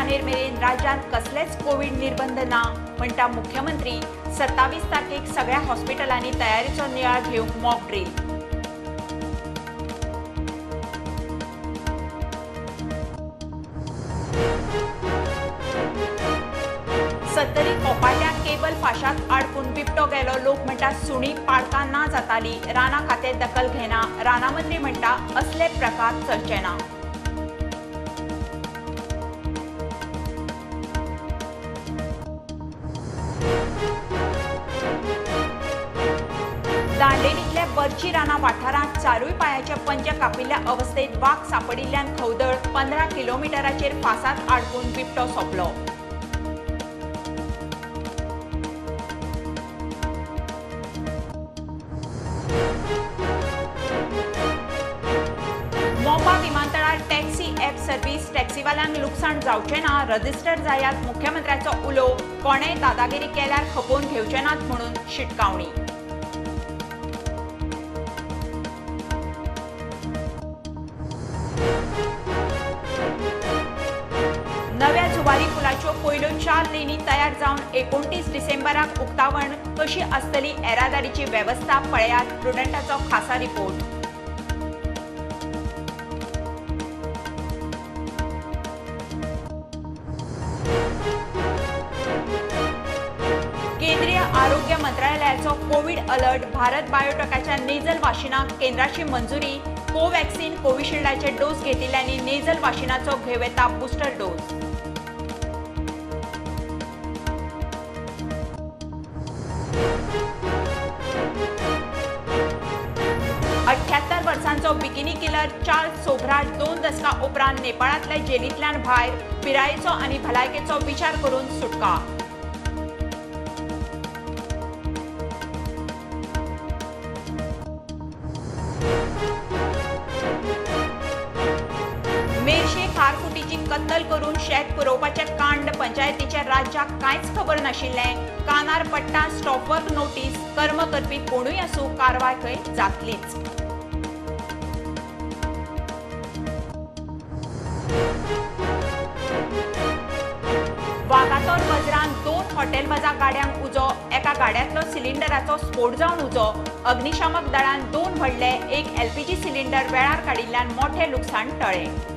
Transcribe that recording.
जानेर मेरेन राज्यात कसलेच कोविड निर्बंध ना म्हणटा मुख्यमंत्री। 27 तारखेक सगळ्या हॉस्पिटलांनी तयारीचो नियाळ घेवंक मॉक ड्रील। सत्तरी कोपाट्या केबल फाशात आडकून बिबटो गेलो। लोक म्हणटा सुणी पाडकां ना जाताली, राना खाते दखल घेना। राना मंत्री म्हणटा असले प्रकार चलचे ना। दांडेलीतल्या बर्ची राना वाठारांत चारूय पांयाचे पंजे कापिल्ल्या अवस्थेत वाघ सांपडिल्ल्यान खवदळ। 15 किलोमिटराचेर फासात आडकून बिबटो सोंपलो। मोपा विमानतळार टॅक्सी ॲप सर्व्हिस। टॅक्सीवाल्यांक लुकसाण जावचें ना, रजिस्टर जायात। मुख्यमंत्र्याचो उलो, कोणेय दादागिरी केल्यार खपोवन घेवचे नात म्हणून शिटकावणी। नव्या जुवारी पुलाच्यो पयल्यो 4 लेनी तयार जावन 29 डिसेंबराक उक्तावण। कशी आसतली येरादारीची वेवस्था पळयात प्रुडंटाचो खासा रिपोर्ट। केंद्रीय आरोग्य मंत्रालयाचो कोविड अलर्ट। भारत बायोटेकाच्या नेझल वाशिनाक केंद्राची मंजुरी। कोवॅक्सिन कोविशिल्डाचे डोस घेतिल्ल्यांनी नेझल वाशिनाचो घेव येता बुस्टर डोस। अठ्ठ्यात्तर वर्सांचो बिकिनी किलर चार्ल्स सोब्राट 2 दशकां उपरांत नेपाळांतल्या जेलींतल्यान भायर। पिरायेचो आनी भलायकेचो विचार करून सुटका। मेरशे खारफुटीची कत्तल करून शेत पुरवपाचे कांड। पंचायतीच्या राज्याक कांयच खबर नाशिल्लें। कानार पडटा स्टॉप वर्क नोटीस। कर्म करपी कोणूय आसूं कारवाय खंय जातलीच। वागातोर बाजारांत 2 हॉटेल बाजा गाड्यांक उजो। एका गाड्यांतलो सिलिंडराचो स्फोट जावन उजो। अग्निशामक दळान 2 व्हडले, एक एलपीजी सिलिंडर वेळार काडिल्ल्यान मोठे लुकसाण टळ्ळें।